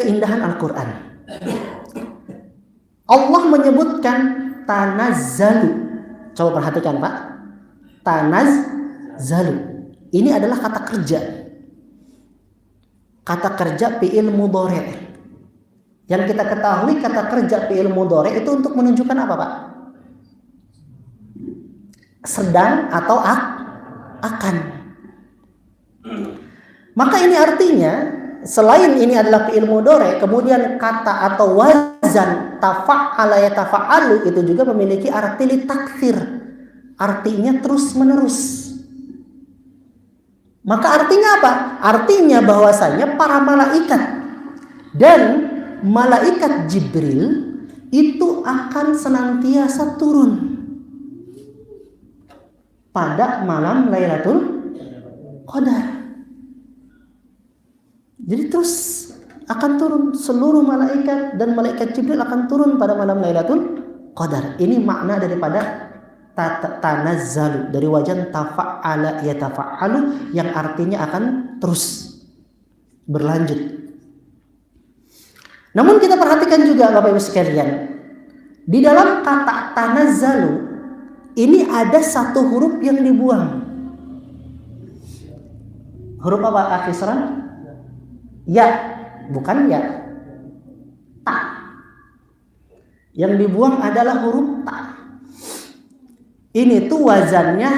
keindahan Al-Quran. Allah menyebutkan tanazzalu. Coba perhatikan Pak. Tanazzalu. Ini adalah kata kerja. Kata kerja fi'il mudhari'. Yang kita ketahui kata kerja fi'il mudhari' itu untuk menunjukkan apa Pak? Sedang atau akan. Maka ini artinya selain ini adalah fi'il mudhari', kemudian kata atau wazan tafa'ala yatafa'alu itu juga memiliki arti litakthir. Artinya terus menerus. Maka artinya apa? Artinya bahwasanya para malaikat dan malaikat Jibril itu akan senantiasa turun pada malam Lailatul Qadar. Jadi terus akan turun, seluruh malaikat dan malaikat Jibril akan turun pada malam Lailatul Qadar. Ini makna daripada tanazzalu, dari wajan tafa'ala yatafa'alu, yang artinya akan terus berlanjut. Namun kita perhatikan juga Bapak Ibu sekalian, di dalam kata tanazzalu ini ada satu huruf yang dibuang. Huruf apa akhiran? Ya, bukan ya. Ta. Yang dibuang adalah huruf ta. Ini tuh wazannya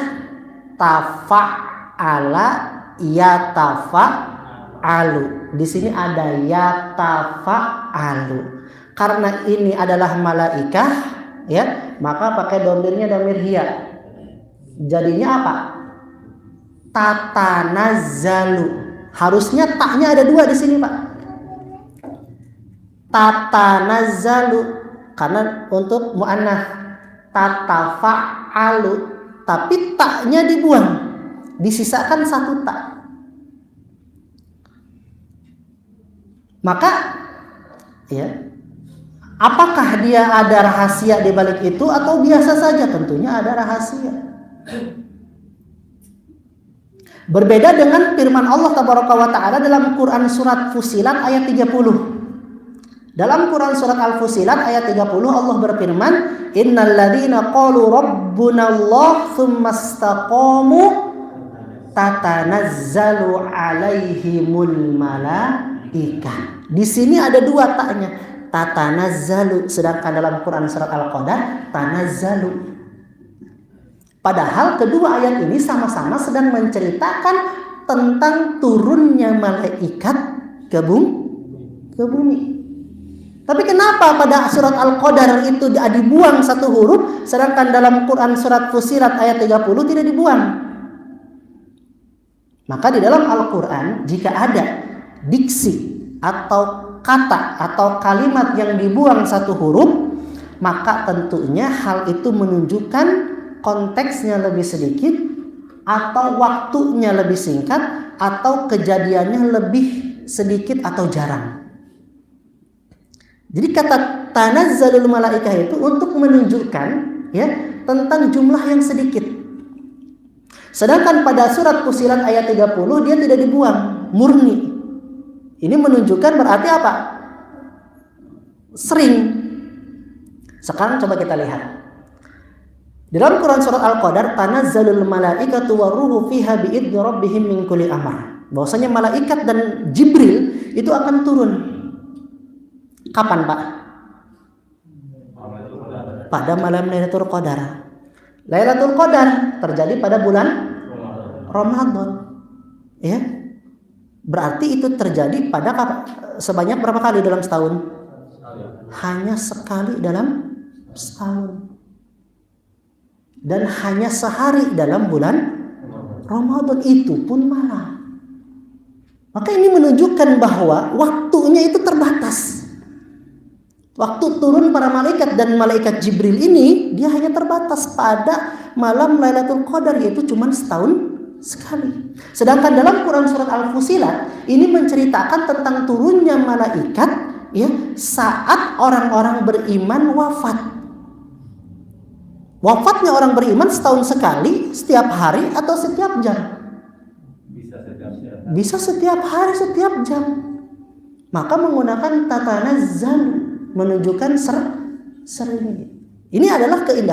tafa'ala yatafa'alu. Di sini ada yatafa'alu. Karena ini adalah malaikah, ya, maka pakai domirnya domir hiya. Jadinya apa? Tatanazzalu. Harusnya taknya ada dua di sini Pak. Tatanazzalu karena untuk muannats. Tatafa'alu, tapi taknya dibuang, disisakan satu tak. Maka ya, apakah dia ada rahasia di balik itu atau biasa saja? Tentunya ada rahasia. Berbeda dengan firman Allah Tabaraka wa Ta'ala dalam Quran surat Fussilat ayat 30. Dalam Quran surat Al-Fussilat ayat 30 Allah berfirman, innal ladzina qalu rabbuna Allah tsumma istaqamu tatanazzalu alaihimul malaikah. Di sini ada dua taknya, tatanazzalu, sedangkan dalam Quran surat Al-Qadar tanazzalu. Padahal kedua ayat ini sama-sama sedang menceritakan tentang turunnya malaikat ke bumi. Tapi kenapa pada surat Al-Qadar itu dibuang satu huruf, sedangkan dalam Quran surat Fussilat ayat 30 tidak dibuang? Maka di dalam Al-Quran jika ada diksi atau kata atau kalimat yang dibuang satu huruf, maka tentunya hal itu menunjukkan konteksnya lebih sedikit, atau waktunya lebih singkat, atau kejadiannya lebih sedikit atau jarang. Jadi kata tanazzalul malaikah itu untuk menunjukkan ya tentang jumlah yang sedikit. Sedangkan pada surat Fussilat ayat 30 dia tidak dibuang, murni. Ini menunjukkan berarti apa? Sering. Sekarang coba kita lihat. Dalam Quran surat Al-Qadar tanazzalul malaikatu waruhu fiha biidzni rabbihim min kulli amr. Bahwasanya malaikat dan Jibril itu akan turun. Kapan Pak? Pada malam Lailatul Qadar. Lailatul Qadar terjadi pada bulan Ramadan. Ya. Berarti itu terjadi pada sebanyak berapa kali dalam setahun? Hanya sekali dalam setahun. Dan hanya sehari dalam bulan Ramadan, itu pun malam. Maka ini menunjukkan bahwa waktunya itu terbatas. Waktu turun para malaikat dan malaikat Jibril ini dia hanya terbatas pada malam Lailatul Qadar, yaitu cuma setahun sekali. Sedangkan dalam Quran surat Al-Fussilat ini menceritakan tentang turunnya malaikat ya saat orang-orang beriman wafat. Wafatnya orang beriman setahun sekali, setiap hari atau setiap jam? Bisa setiap hari, setiap jam. maka menggunakan tatanazzal menunjukkan sering. Ini adalah keindahan